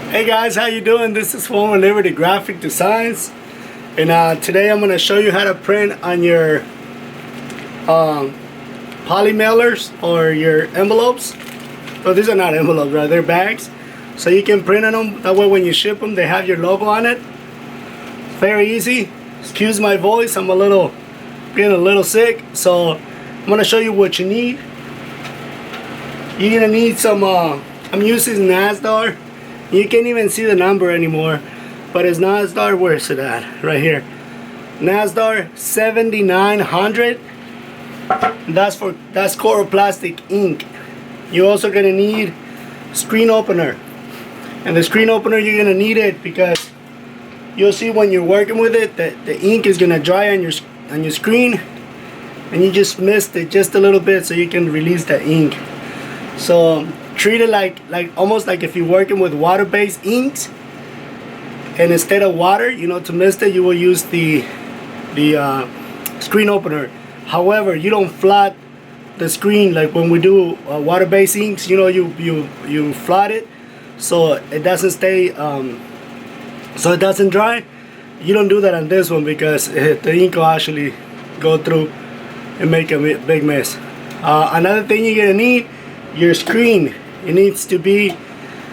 Hey guys, how you doing? This is former Liberty Graphic Designs, and today I'm going to show you how to print on your poly mailers or your envelopes. So these are not envelopes, right? They're bags. So you can print on them. That way when you ship them, they have your logo on it. Very easy. Excuse my voice. I'm getting a little sick. So I'm going to show you what you need. You're going to need some, I'm using NASDAR. You can't even see the number anymore, but it's NASDAR, where is it at? Right here. NASDAR 7900. That's chloroplast ink. You're also gonna need screen opener, and the screen opener you're gonna need it because you'll see when you're working with it that the ink is gonna dry on your screen, and you just missed it just a little bit, so you can release the ink. So treat it like almost like if you're working with water-based inks, and instead of water, to mist it, you will use the screen opener. However, you don't flat the screen like when we do water-based inks. You flat it so it doesn't stay, so it doesn't dry. You don't do that on this one because the ink will actually go through and make a big mess. Another thing you're gonna need, your screen. It needs to be,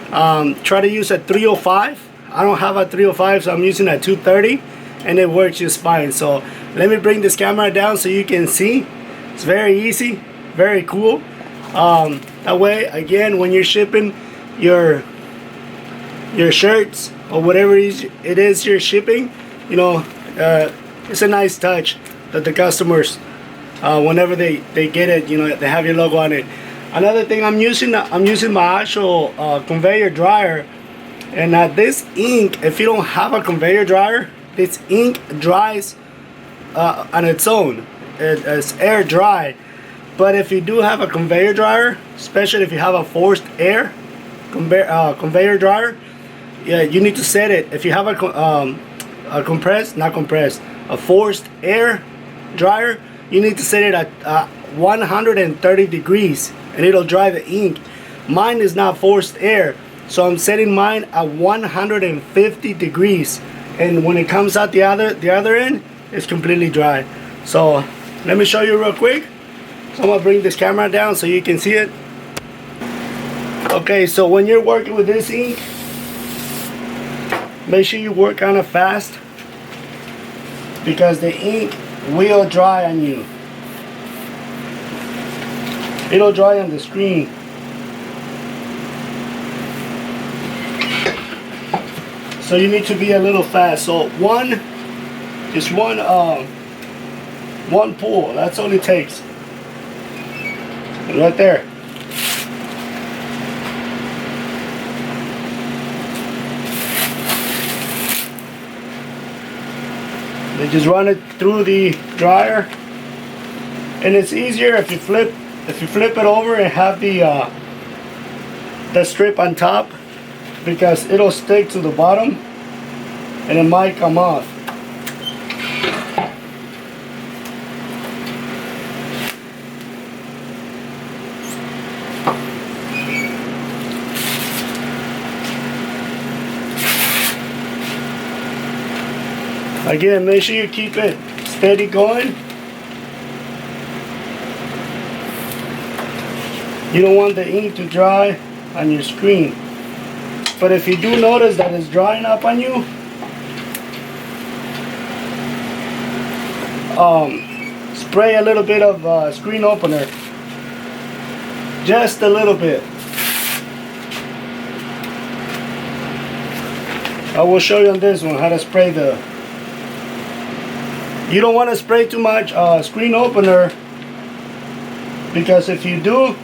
try to use a 305. I don't have a 305, so I'm using a 230, and it works just fine. So let me bring this camera down so you can see. It's very easy, very cool. That way, again, when you're shipping your shirts or whatever it is you're shipping, it's a nice touch that the customers, whenever they get it, they have your logo on it. Another thing, I'm using my actual conveyor dryer, and this ink, if you don't have a conveyor dryer, this ink dries on its own. It's air dry. But if you do have a conveyor dryer, especially if you have a forced air conveyor dryer, yeah, you need to set it. If you have a forced air dryer, you need to set it at 130 degrees. And it'll dry the ink. Mine is not forced air, so I'm setting mine at 150 degrees, and when it comes out the other end, it's completely dry. So let me show you real quick. So I'm gonna bring this camera down so you can see it. Okay, so when you're working with this ink, make sure you work kind of fast because the ink will dry on you. It'll dry on the screen. So you need to be a little fast. So one pull, that's all it takes. And right there. They just run it through the dryer, and it's easier if you flip it over and have the strip on top, because it'll stick to the bottom and it might come off. Again, make sure you keep it steady going. You don't want the ink to dry on your screen. But if you do notice that it's drying up on you, spray a little bit of screen opener. Just a little bit. I will show you on this one how to spray you don't want to spray too much screen opener, because if you do,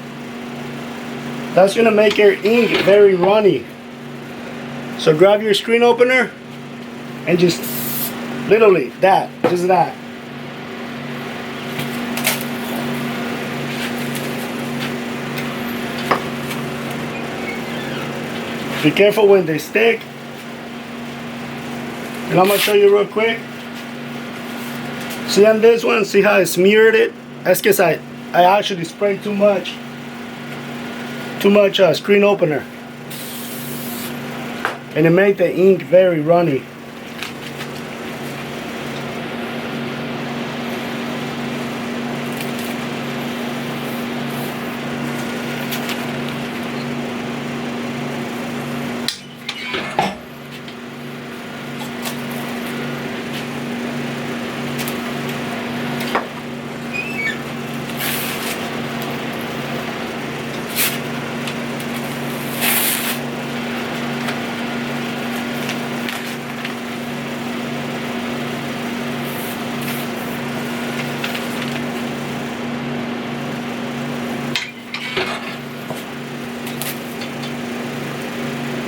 that's going to make your ink very runny. So grab your screen opener and just literally just that. Be careful when they stick. And I'm going to show you real quick. See on this one, see how I smeared it? That's because I actually sprayed too much screen opener. and it made the ink very runny.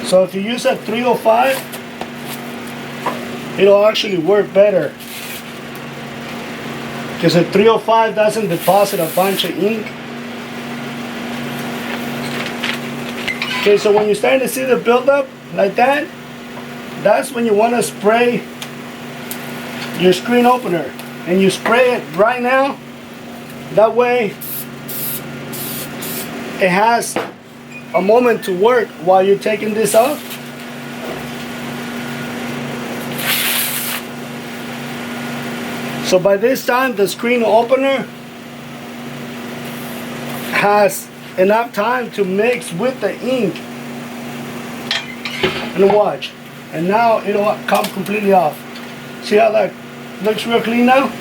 So if you use a 305, it'll actually work better, because a 305 doesn't deposit a bunch of ink. Okay, so when you're starting to see the buildup like that, that's when you want to spray your screen opener, and you spray it right now. That way it has a moment to work while you're taking this off. So by this time the screen opener has enough time to mix with the ink. And watch, and now it'll come completely off. See how that looks real clean now?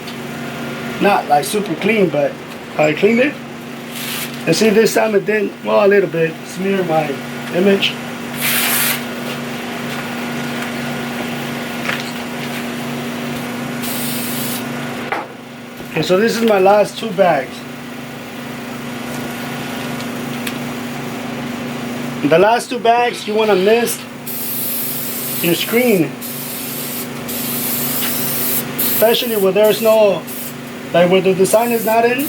Not like super clean, but I cleaned it. And see, this time it didn't, well, a little bit, smear my image. Okay, so this is my last 2 bags. The last 2 bags, you want to mist your screen. Especially where there's no, like where the design is not in.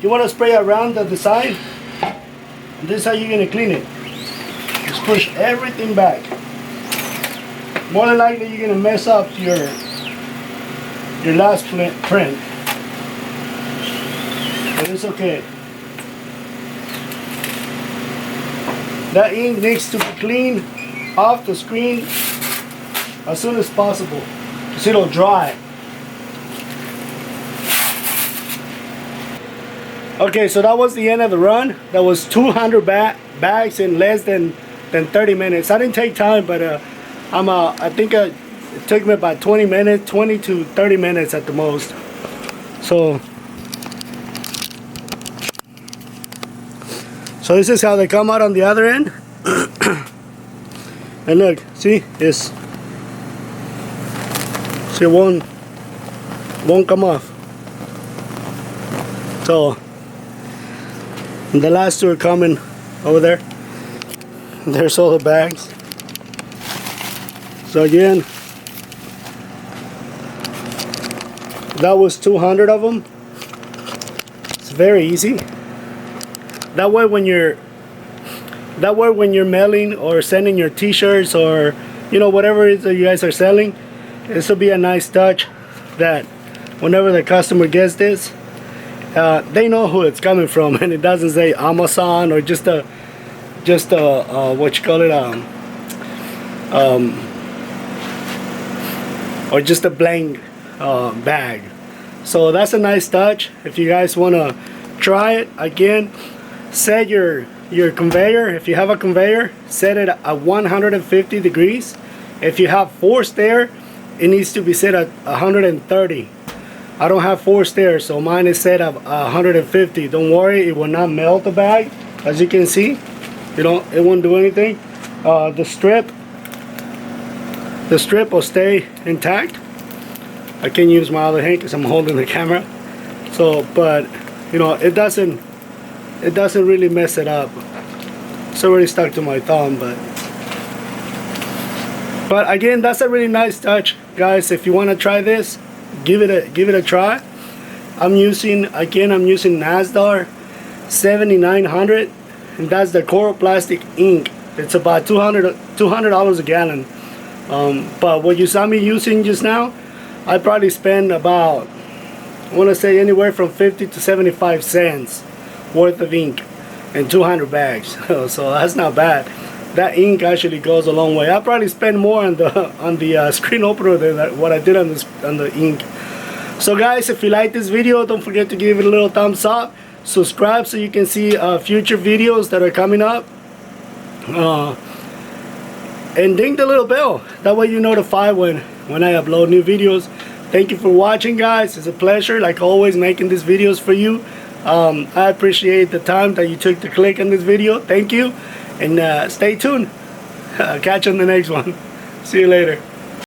You want to spray around the design. This is how you're going to clean it. Just push everything back. More than likely you're going to mess up your last print. But it's okay. That ink needs to be cleaned off the screen as soon as possible, because it'll dry. Okay, so that was the end of the run. That was 200 bags in less than 30 minutes. I didn't take time, but I think it took me about 20 minutes, 20 to 30 minutes at the most. So this is how they come out on the other end. And look, see, it won't come off. So the last 2 are coming over there. There's all the bags. So again, that was 200 of them. It's very easy. That way when you're mailing or sending your t-shirts, or whatever it is that you guys are selling, this will be a nice touch that whenever the customer gets this, they know who it's coming from, and it doesn't say Amazon or just a what you call it, or just a blank bag. So that's a nice touch. If you guys want to try it, again, set your conveyor. If you have a conveyor, set it at 150 degrees. If you have forced air, it needs to be set at 130. I don't have forced air, so mine is set at 150. Don't worry, it will not melt the bag. As you can see, it won't do anything. The strip will stay intact. I can use my other hand because I'm holding the camera. So, but it doesn't really mess it up. It's already stuck to my thumb, but again, that's a really nice touch, guys. If you want to try this, give it a try. I'm using Nasdar 7900, and that's the chloroplast ink. It's about $200 a gallon. But what you saw me using just now, I probably spend about, I want to say, anywhere from 50 to 75 cents worth of ink. and 200 bags. So that's not bad. That ink actually goes a long way. I probably spend more on the screen opener than what I did on the ink. So guys, if you like this video, don't forget to give it a little thumbs up. Subscribe so you can see future videos that are coming up. And ding the little bell. That way you're notified when I upload new videos. Thank you for watching, guys. It's a pleasure, like always, making these videos for you. I appreciate the time that you took to click on this video. Thank you. And stay tuned. Catch you on the next one. See you later.